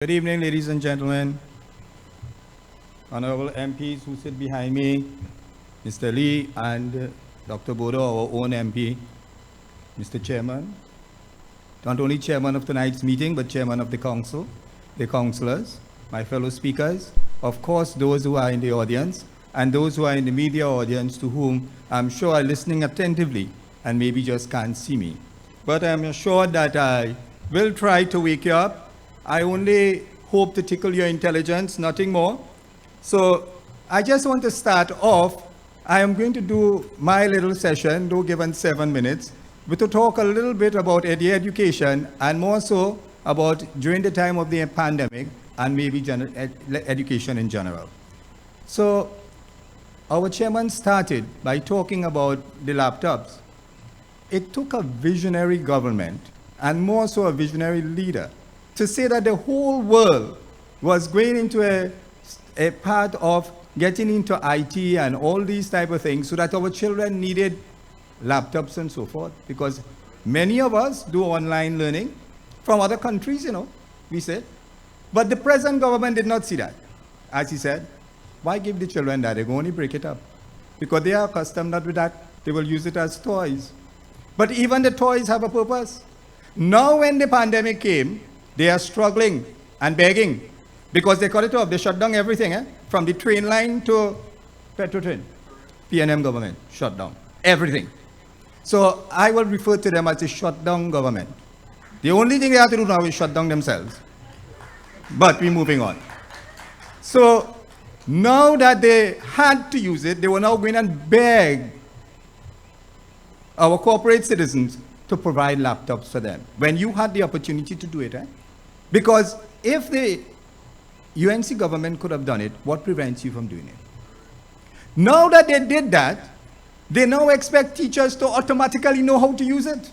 Good evening, ladies and gentlemen, honorable MPs who sit behind me, Mr. Lee and Dr. Bodo, our own MP, Mr. Chairman, not only chairman of tonight's meeting, but chairman of the council, the councillors, my fellow speakers, of course, those who are in the audience, and those who are in the media audience to whom I'm sure are listening attentively and maybe just can't see me. But I'm assured that I will try to wake you up. I only hope to tickle your intelligence, nothing more. So I just want to start off. I am going to do my little session, though given 7 minutes, but to talk a little bit about education and more so about during the time of the pandemic and maybe education in general. So our chairman started by talking about the laptops. It took a visionary government and more so a visionary leader to say that the whole world was going into a part of getting into IT and all these type of things so that our children needed laptops and so forth, because many of us do online learning from other countries, we said. But the present government did not see that. As he said, why give the children that? They're going to break it up. Because they are accustomed not with that, they will use it as toys. But even the toys have a purpose. Now when the pandemic came, they are struggling and begging because they cut it off. They shut down everything, from the train line to Petrotrain. PNM government shut down everything. So I will refer to them as the shutdown government. The only thing they have to do now is shut down themselves. But we're moving on. So now that they had to use it, they were now going and beg our corporate citizens to provide laptops for them when you had the opportunity to do it. Because if the UNC government could have done it, what prevents you from doing it? Now that they did that, they now expect teachers to automatically know how to use it.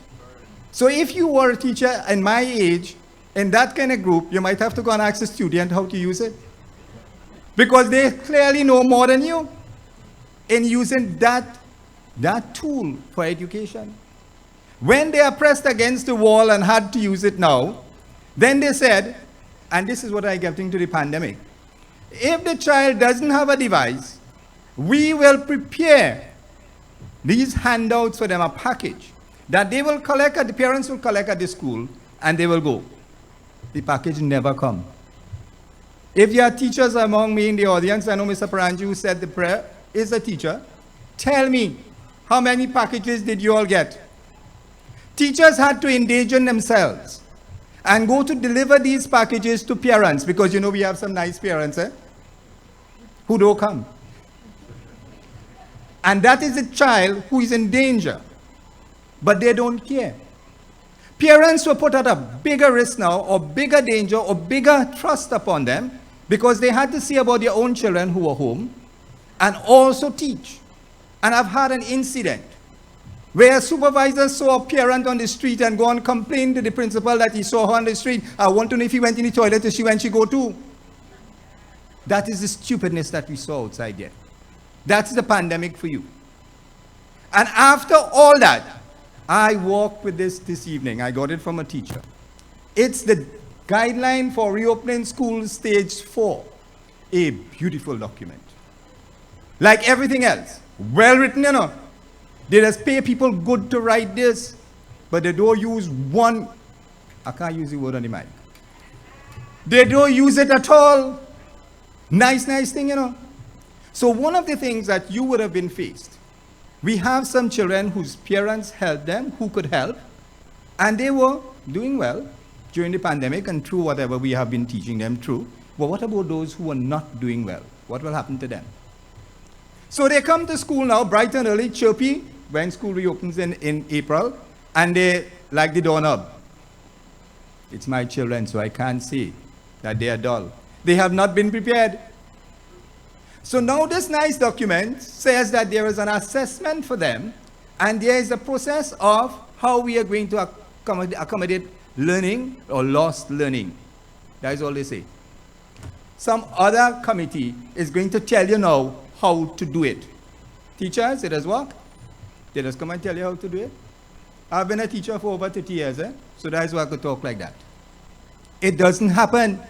So if you were a teacher in my age, in that kind of group, you might have to go and ask a student how to use it. Because they clearly know more than you in using that tool for education. When they are pressed against the wall and had to use it now, then they said, and this is what I get into the pandemic, if the child doesn't have a device, we will prepare these handouts for them, a package that they will collect, the parents will collect at the school, and they will go. The package never come. If there are teachers among me in the audience, I know Mr. Paranji who said the prayer is a teacher, tell me, how many packages did you all get? Teachers had to endanger themselves and go to deliver these packages to parents, because we have some nice parents who don't come. And that is a child who is in danger, but they don't care. Parents were put at a bigger risk now, or bigger danger, or bigger trust upon them, because they had to see about their own children who were home and also teach. And I've had an incident where a supervisor saw a parent on the street and go and complain to the principal that he saw her on the street. I want to know if he went in the toilet to see when she go to. That is the stupidness that we saw outside there. That's the pandemic for you. And after all that, I walked with this evening. I got it from a teacher. It's the guideline for reopening schools stage 4. A beautiful document. Like everything else. Well written, They just pay people good to write this, but they don't use one. I can't use the word on the mic. They don't use it at all. Nice thing, So one of the things that you would have been faced, we have some children whose parents helped them, who could help, and they were doing well during the pandemic and through whatever we have been teaching them through. But what about those who are not doing well? What will happen to them? So they come to school now, bright and early, chirpy, when school reopens in April, and they like the doorknob. It's my children, so I can't say that they are dull. They have not been prepared. So now this nice document says that there is an assessment for them, and there is a process of how we are going to accommodate learning or lost learning. That is all they say. Some other committee is going to tell you now how to do it. Teachers, it does work. They just come and tell you how to do it. I've been a teacher for over 30 years, so that's why I could talk like that. It doesn't happen.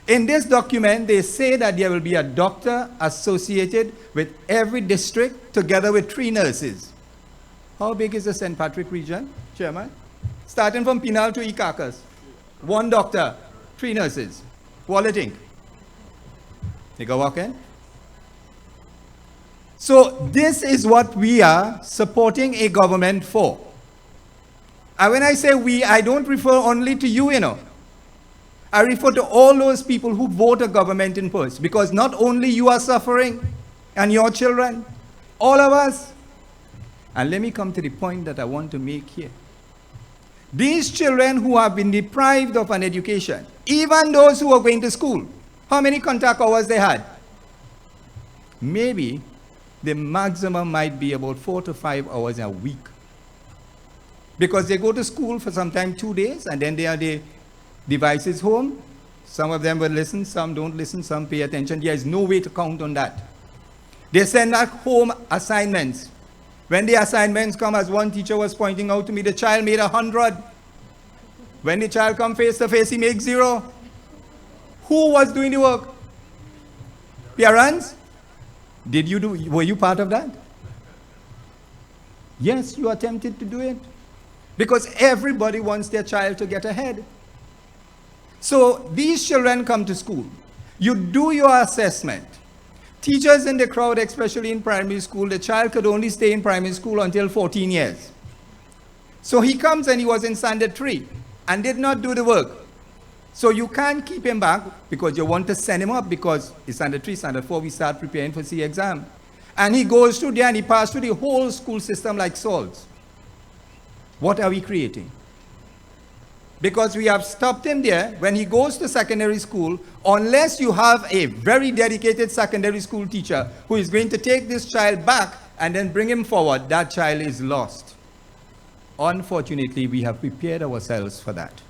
In this document, they say that there will be a doctor associated with every district together with 3 nurses. How big is the St. Patrick region, Chairman? Starting from Pinal to Ikakas. 1 doctor, 3 nurses. What do you think? Take a walk in. So this is what we are supporting a government for. And when I say we, I don't refer only to you, you know. I refer to all those people who vote a government in purse, because not only you are suffering and your children, all of us. And let me come to the point that I want to make here. These children who have been deprived of an education, even those who are going to school, how many contact hours they had? Maybe the maximum might be about 4 to 5 hours a week. Because they go to school for sometimes 2 days, and then they are the devices home. Some of them will listen, some don't listen, some pay attention. There is no way to count on that. They send back home assignments. When the assignments come, as one teacher was pointing out to me, the child made 100. When the child come face to face, he makes 0. Who was doing the work? Parents? Were you part of that? Yes, you attempted to do it. Because everybody wants their child to get ahead. So these children come to school. You do your assessment. Teachers in the crowd, especially in primary school, the child could only stay in primary school until 14 years. So he comes and he was in standard 3 and did not do the work. So you can't keep him back because you want to send him up, because it's standard 3, standard 4, we start preparing for C exam. And he goes through there and he passed through the whole school system like salt. What are we creating? Because we have stopped him there. When he goes to secondary school, unless you have a very dedicated secondary school teacher who is going to take this child back and then bring him forward, that child is lost. Unfortunately, we have prepared ourselves for that.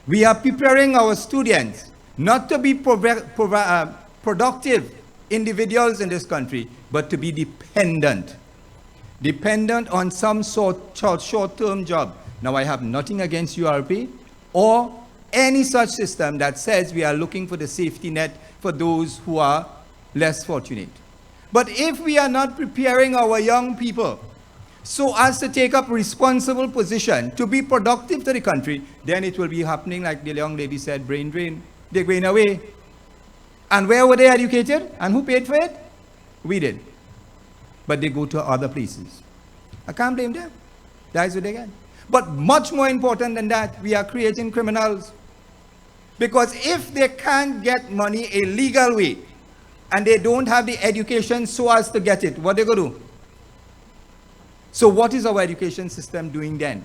We are preparing our students not to be productive individuals in this country, but to be dependent. Dependent on some short-term job. Now, I have nothing against URP or any such system that says we are looking for the safety net for those who are less fortunate. But if we are not preparing our young people so as to take up responsible position to be productive to the country, then it will be happening like the young lady said, brain drain. They're going away. And where were they educated? And who paid for it? We did. But they go to other places. I can't blame them. That's what they get. But much more important than that, we are creating criminals. Because if they can't get money a legal way, and they don't have the education so as to get it, what are they going to do? So what is our education system doing then?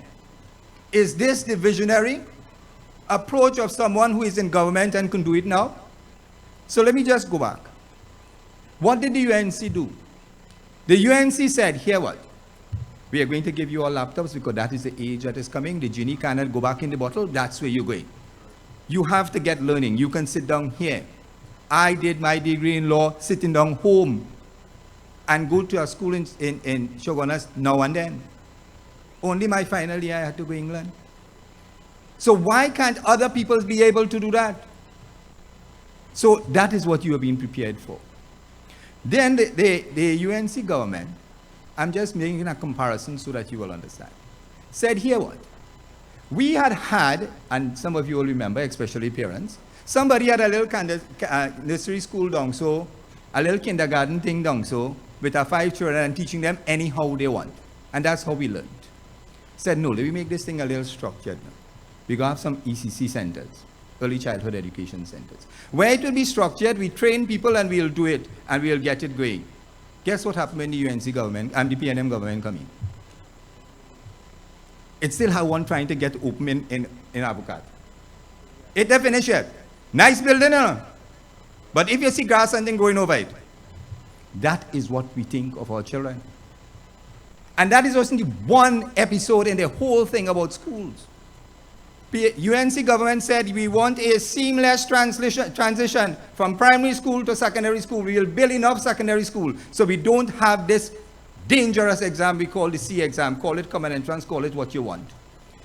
Is this the visionary approach of someone who is in government and can do it now? So let me just go back. What did the UNC do? The UNC said, here what? We are going to give you all laptops because that is the age that is coming. The genie cannot go back in the bottle. That's where you're going. You have to get learning. You can sit down here. I did my degree in law sitting down home and go to a school in Shogunas now and then. Only my final year I had to go to England. So why can't other people be able to do that? So that is what you are being prepared for. Then the UNC government, I'm just making a comparison so that you will understand, said here what? We had, and some of you will remember, especially parents, somebody had a little nursery school down so, a little kindergarten thing down so, with our 5 children and teaching them anyhow they want. And that's how we learned. Said, no, let me make this thing a little structured now. We're going to have some ECC centers, early childhood education centers. Where it will be structured, we train people and we'll do it, and we'll get it going. Guess what happened when the UNC government and the PNM government come in? It's still how one trying to get open in Avocat. It didn't finish yet. Nice building, but if you see grass and thing growing over it, that is what we think of our children. And that is only one episode in the whole thing about schools. UNC government said we want a seamless transition from primary school to secondary school. We will build enough secondary school so we don't have this dangerous exam we call the C exam. Call it common entrance, call it what you want.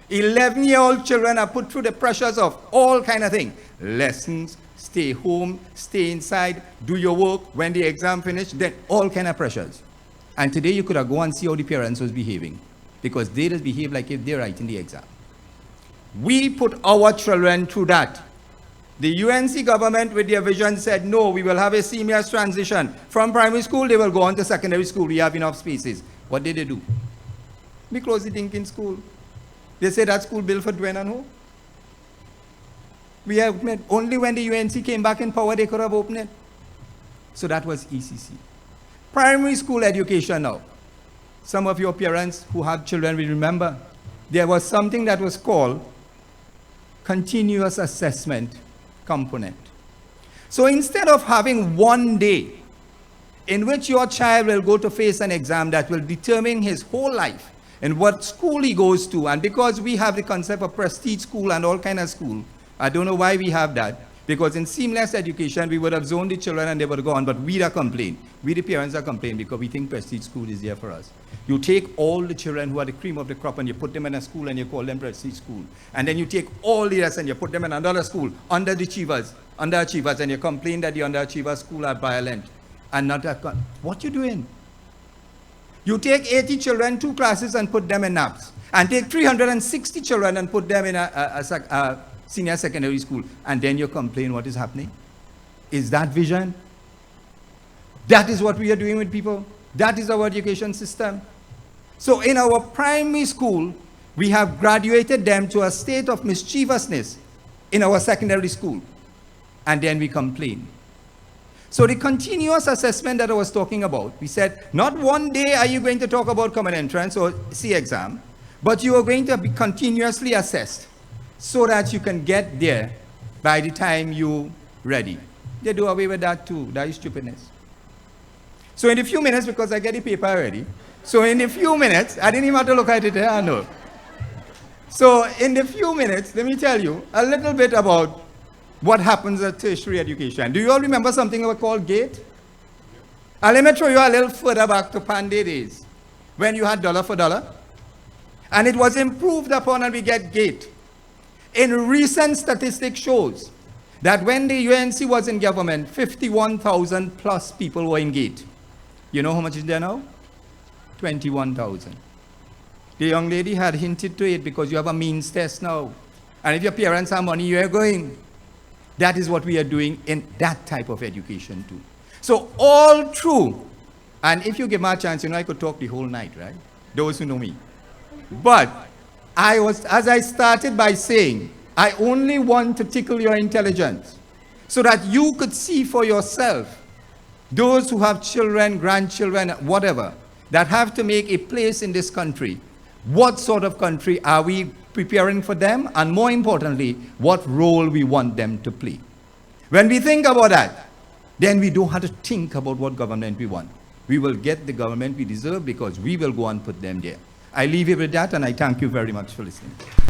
11-year-old children are put through the pressures of all kind of things. Lessons, stay home, stay inside, do your work. When the exam finished, then all kind of pressures. And today you could have go and see how the parents was behaving, because they just behave like if they're writing the exam. We put our children through that. The UNC government with their vision said, no, we will have a seamless transition. From primary school, they will go on to secondary school. We have enough spaces. What did they do? We closed the thinking school. They said that school built for Dwayne and who? We have met only when the UNC came back in power, they could have opened it. So that was ECC. Primary school education now. Some of your parents who have children will remember there was something that was called continuous assessment component. So instead of having one day in which your child will go to face an exam that will determine his whole life and what school he goes to, and because we have the concept of prestige school and all kind of school, I don't know why we have that, because in seamless education, we would have zoned the children and they would go on, but we are complaining. We, the parents, are complaining because we think prestige school is there for us. You take all the children who are the cream of the crop and you put them in a school and you call them prestige school. And then you take all the rest and you put them in another school, underachievers, and you complain that the underachievers school are violent and not that. What you doing? You take 80 children, 2 classes, and put them in NAPS. And take 360 children and put them in a senior secondary school, and then you complain what is happening. Is that vision? That is what we are doing with people. That is our education system. So in our primary school, we have graduated them to a state of mischievousness in our secondary school, and then we complain. So the continuous assessment that I was talking about, we said, not one day are you going to talk about common entrance or C exam, but you are going to be continuously assessed, so that you can get there by the time you're ready. They do away with that too. That is stupidness. So in a few minutes, because I get the paper ready, so in a few minutes, I didn't even have to look at it there, I know. So in a few minutes, let me tell you a little bit about what happens at tertiary education. Do you all remember something called GATE? Let me throw you a little further back to Panday days, when you had dollar for dollar. And it was improved upon and we get GATE. In recent statistics shows that when the UNC was in government, 51,000 plus people were in GATE. You know how much is there now? 21,000. The young lady had hinted to it because you have a means test now. And if your parents have money, you are going. That is what we are doing in that type of education too. So all through, and if you give me a chance, you know I could talk the whole night, right? Those who know me. But as I started by saying, I only want to tickle your intelligence so that you could see for yourself, those who have children, grandchildren, whatever, that have to make a place in this country. What sort of country are we preparing for them? And more importantly, what role we want them to play. When we think about that, then we don't have to think about what government we want. We will get the government we deserve because we will go and put them there. I leave you with that, and I thank you very much for listening.